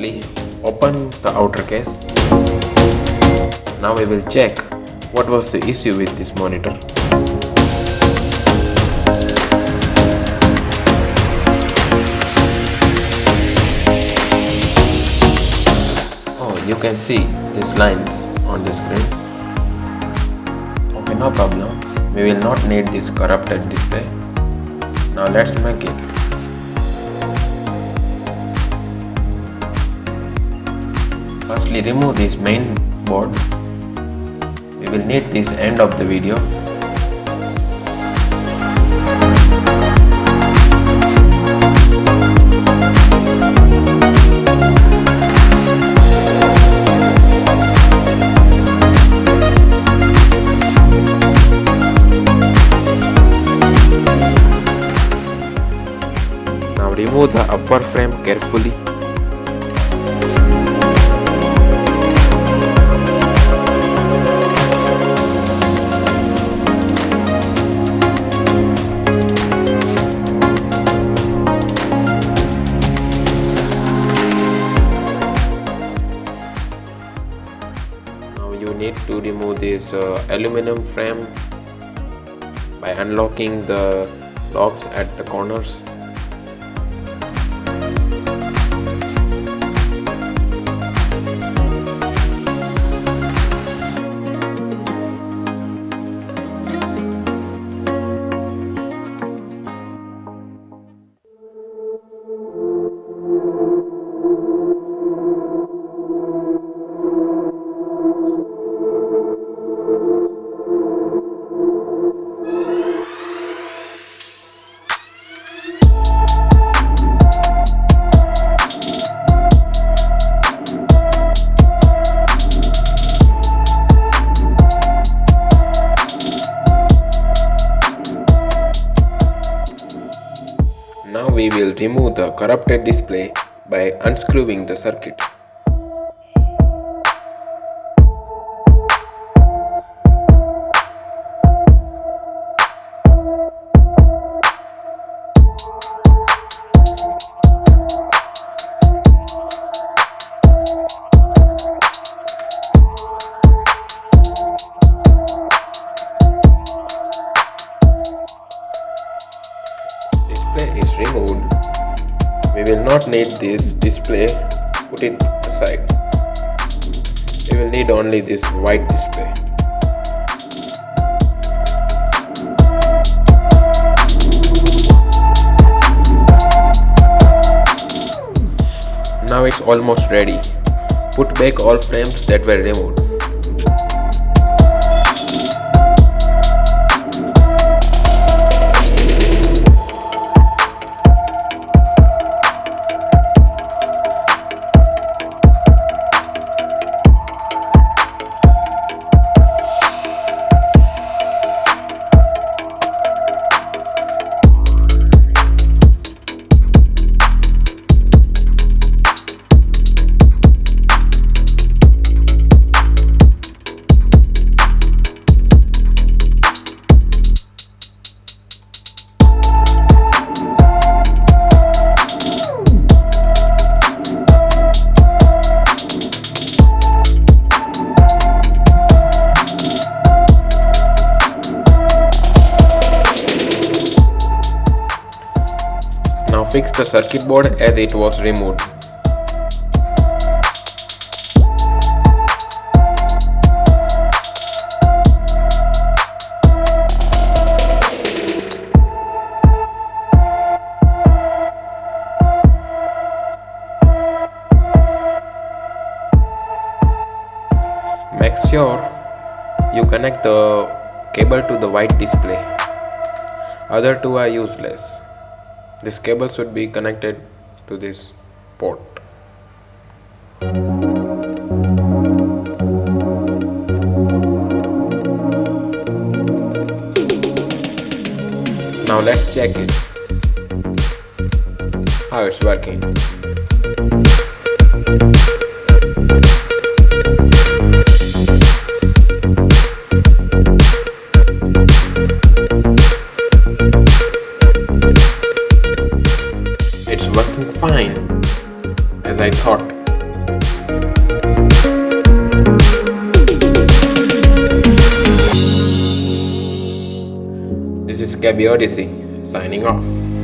Firstly, open the outer case. Now we will check what was the issue with this monitor. Oh, you can see these lines on the screen. Okay, no problem. We will not need this corrupted display. Now let's make it. Firstly, remove this main board. We will need this end of the video. Now remove the upper frame carefully. You need to remove this aluminum frame by unlocking the locks at the corners. Now we will remove the corrupted display by unscrewing the circuit. Display is removed. We will not need this display. Put it aside. We will need only this white display. Now it's almost ready. Put back all frames that were removed. Now fix the circuit board as it was removed. Make sure you connect the cable to the white display. Other two are useless. This cable should be connected to this port. Now let's check it. How it's working. It's working fine, as I thought. kbodyssey signing off.